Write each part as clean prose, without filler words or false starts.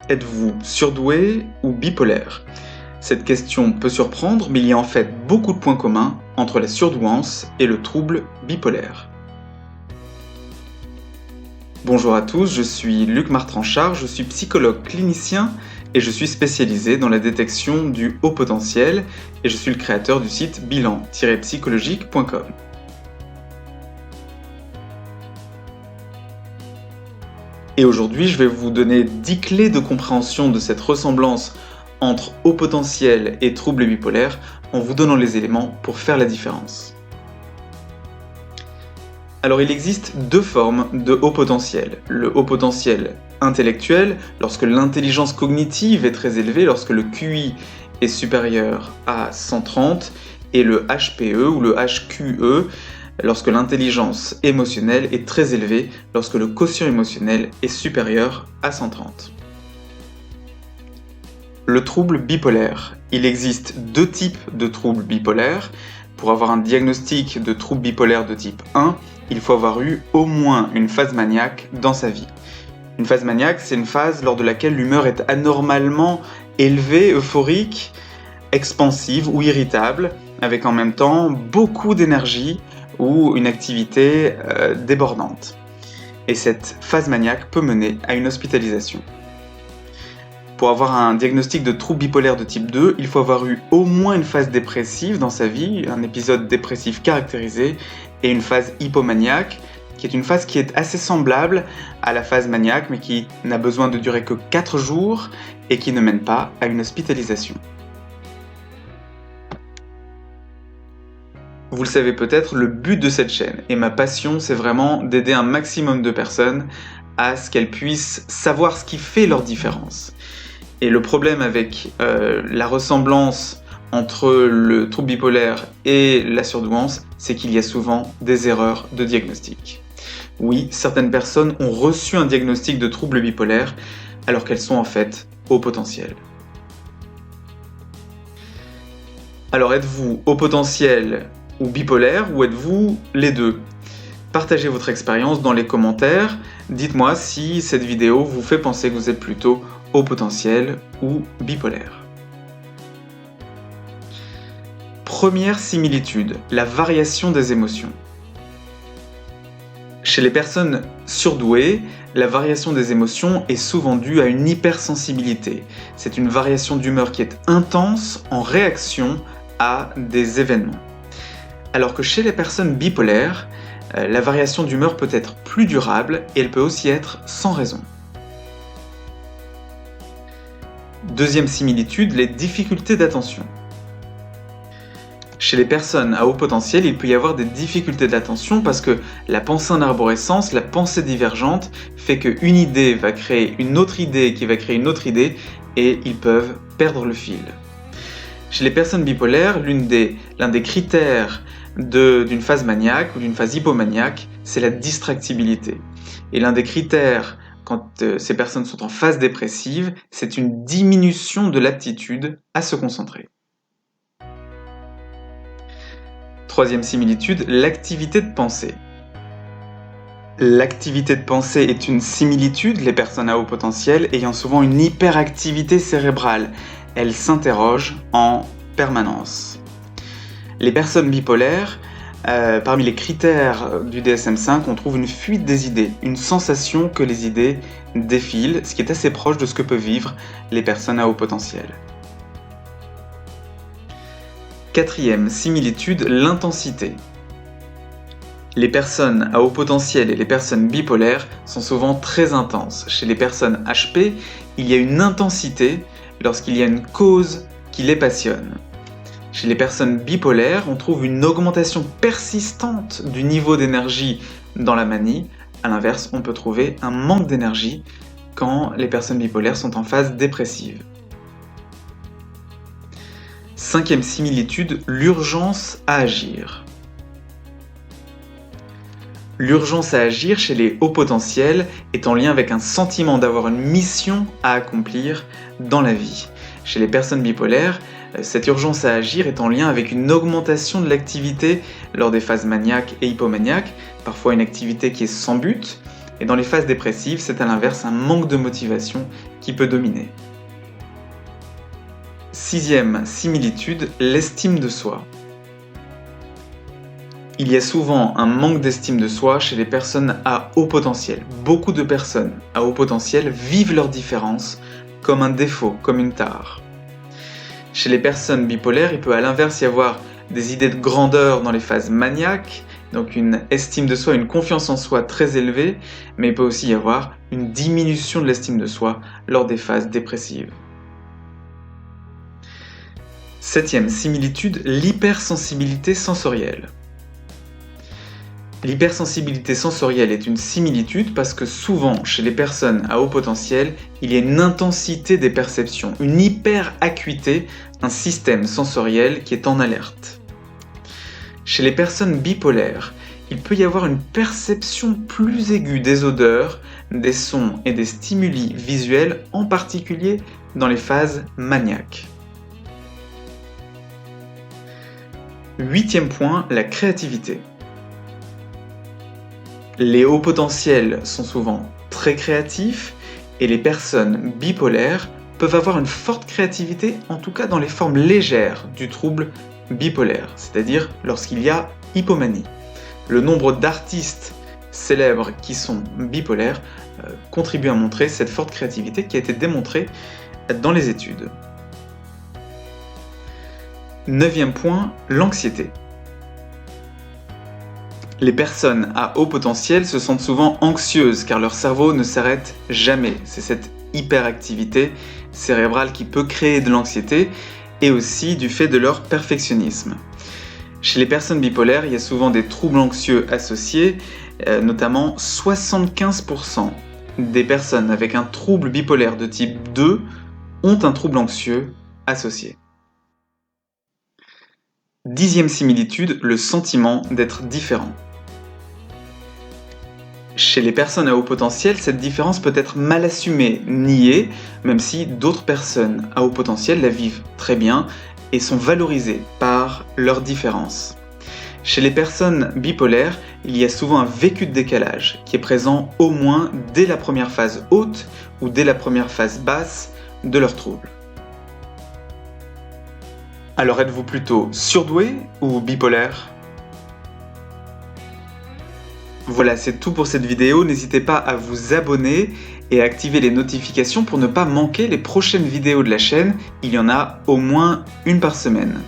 Êtes-vous surdoué ou bipolaire? Cette question peut surprendre, mais il y a en fait beaucoup de points communs entre la surdouance et le trouble bipolaire. Bonjour à tous, je suis Luc Martranchard, je suis psychologue clinicien et je suis spécialisé dans la détection du haut potentiel et je suis le créateur du site bilan-psychologique.com. Et aujourd'hui, je vais vous donner 10 clés de compréhension de cette ressemblance entre haut potentiel et trouble bipolaire en vous donnant les éléments pour faire la différence. Alors il existe deux formes de haut potentiel. Le haut potentiel intellectuel, lorsque l'intelligence cognitive est très élevée, lorsque le QI est supérieur à 130, et le HPE ou le HQE, lorsque l'intelligence émotionnelle est très élevée, lorsque le quotient émotionnel est supérieur à 130. Le trouble bipolaire. Il existe deux types de troubles bipolaires. Pour avoir un diagnostic de trouble bipolaire de type 1, il faut avoir eu au moins une phase maniaque dans sa vie. Une phase maniaque, c'est une phase lors de laquelle l'humeur est anormalement élevée, euphorique, expansive ou irritable, avec en même temps beaucoup d'énergie ou une activité débordante. Et cette phase maniaque peut mener à une hospitalisation. Pour avoir un diagnostic de trouble bipolaire de type 2, il faut avoir eu au moins une phase dépressive dans sa vie, un épisode dépressif caractérisé, et une phase hypomaniaque, qui est une phase qui est assez semblable à la phase maniaque, mais qui n'a besoin de durer que 4 jours et qui ne mène pas à une hospitalisation. Vous le savez peut-être, le but de cette chaîne et ma passion, c'est vraiment d'aider un maximum de personnes à ce qu'elles puissent savoir ce qui fait leur différence. Et le problème avec la ressemblance entre le trouble bipolaire et la surdouance, c'est qu'il y a souvent des erreurs de diagnostic. Oui, certaines personnes ont reçu un diagnostic de trouble bipolaire alors qu'elles sont en fait haut potentiel. Alors êtes-vous haut potentiel ou bipolaire ou êtes-vous les deux? Partagez votre expérience dans les commentaires, dites-moi si cette vidéo vous fait penser que vous êtes plutôt haut potentiel ou bipolaire. Première similitude, la variation des émotions. Chez les personnes surdouées, la variation des émotions est souvent due à une hypersensibilité. C'est une variation d'humeur qui est intense en réaction à des événements. Alors que chez les personnes bipolaires, la variation d'humeur peut être plus durable et elle peut aussi être sans raison. Deuxième similitude, les difficultés d'attention. Chez les personnes à haut potentiel, il peut y avoir des difficultés d'attention parce que la pensée en arborescence, la pensée divergente, fait qu'une idée va créer une autre idée qui va créer une autre idée et ils peuvent perdre le fil. Chez les personnes bipolaires, l'un des critères d'une phase maniaque ou d'une phase hypomaniaque, c'est la distractibilité. Et l'un des critères quand ces personnes sont en phase dépressive, c'est une diminution de l'aptitude à se concentrer. Troisième similitude, l'activité de pensée. L'activité de pensée est une similitude, les personnes à haut potentiel ayant souvent une hyperactivité cérébrale. Elles s'interrogent en permanence. Les personnes bipolaires, parmi les critères du DSM-5, on trouve une fuite des idées, une sensation que les idées défilent, ce qui est assez proche de ce que peuvent vivre les personnes à haut potentiel. Quatrième similitude, l'intensité. Les personnes à haut potentiel et les personnes bipolaires sont souvent très intenses. Chez les personnes HP, il y a une intensité lorsqu'il y a une cause qui les passionne. Chez les personnes bipolaires, on trouve une augmentation persistante du niveau d'énergie dans la manie. A l'inverse, on peut trouver un manque d'énergie quand les personnes bipolaires sont en phase dépressive. Cinquième similitude, l'urgence à agir. L'urgence à agir chez les hauts potentiels est en lien avec un sentiment d'avoir une mission à accomplir dans la vie. Chez les personnes bipolaires, cette urgence à agir est en lien avec une augmentation de l'activité lors des phases maniaques et hypomaniaques, parfois une activité qui est sans but, Et dans les phases dépressives, c'est à l'inverse un manque de motivation qui peut dominer. 6e similitude, l'estime de soi. Il y a souvent un manque d'estime de soi chez les personnes à haut potentiel. Beaucoup de personnes à haut potentiel vivent leurs différences comme un défaut, comme une tare. Chez les personnes bipolaires, il peut à l'inverse y avoir des idées de grandeur dans les phases maniaques, donc une estime de soi, une confiance en soi très élevée, mais il peut aussi y avoir une diminution de l'estime de soi lors des phases dépressives. 7e similitude, l'hypersensibilité sensorielle. L'hypersensibilité sensorielle est une similitude parce que souvent, chez les personnes à haut potentiel, il y a une intensité des perceptions, une hyperacuité, un système sensoriel qui est en alerte. Chez les personnes bipolaires, il peut y avoir une perception plus aiguë des odeurs, des sons et des stimuli visuels, en particulier dans les phases maniaques. 8e point, la créativité. Les hauts potentiels sont souvent très créatifs et les personnes bipolaires peuvent avoir une forte créativité, en tout cas dans les formes légères du trouble bipolaire, c'est-à-dire lorsqu'il y a hypomanie. Le nombre d'artistes célèbres qui sont bipolaires contribue à montrer cette forte créativité qui a été démontrée dans les études. 9e point, l'anxiété. Les personnes à haut potentiel se sentent souvent anxieuses car leur cerveau ne s'arrête jamais. C'est cette hyperactivité cérébrale qui peut créer de l'anxiété et aussi du fait de leur perfectionnisme. Chez les personnes bipolaires, il y a souvent des troubles anxieux associés, notamment 75% des personnes avec un trouble bipolaire de type 2 ont un trouble anxieux associé. 10e similitude, le sentiment d'être différent. Chez les personnes à haut potentiel, cette différence peut être mal assumée, niée, même si d'autres personnes à haut potentiel la vivent très bien et sont valorisées par leur différence. Chez les personnes bipolaires, il y a souvent un vécu de décalage qui est présent au moins dès la première phase haute ou dès la première phase basse de leur trouble. Alors êtes-vous plutôt surdoué ou bipolaire ? Voilà, c'est tout pour cette vidéo. N'hésitez pas à vous abonner et à activer les notifications pour ne pas manquer les prochaines vidéos de la chaîne. Il y en a au moins une par semaine.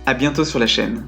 À bientôt sur la chaîne.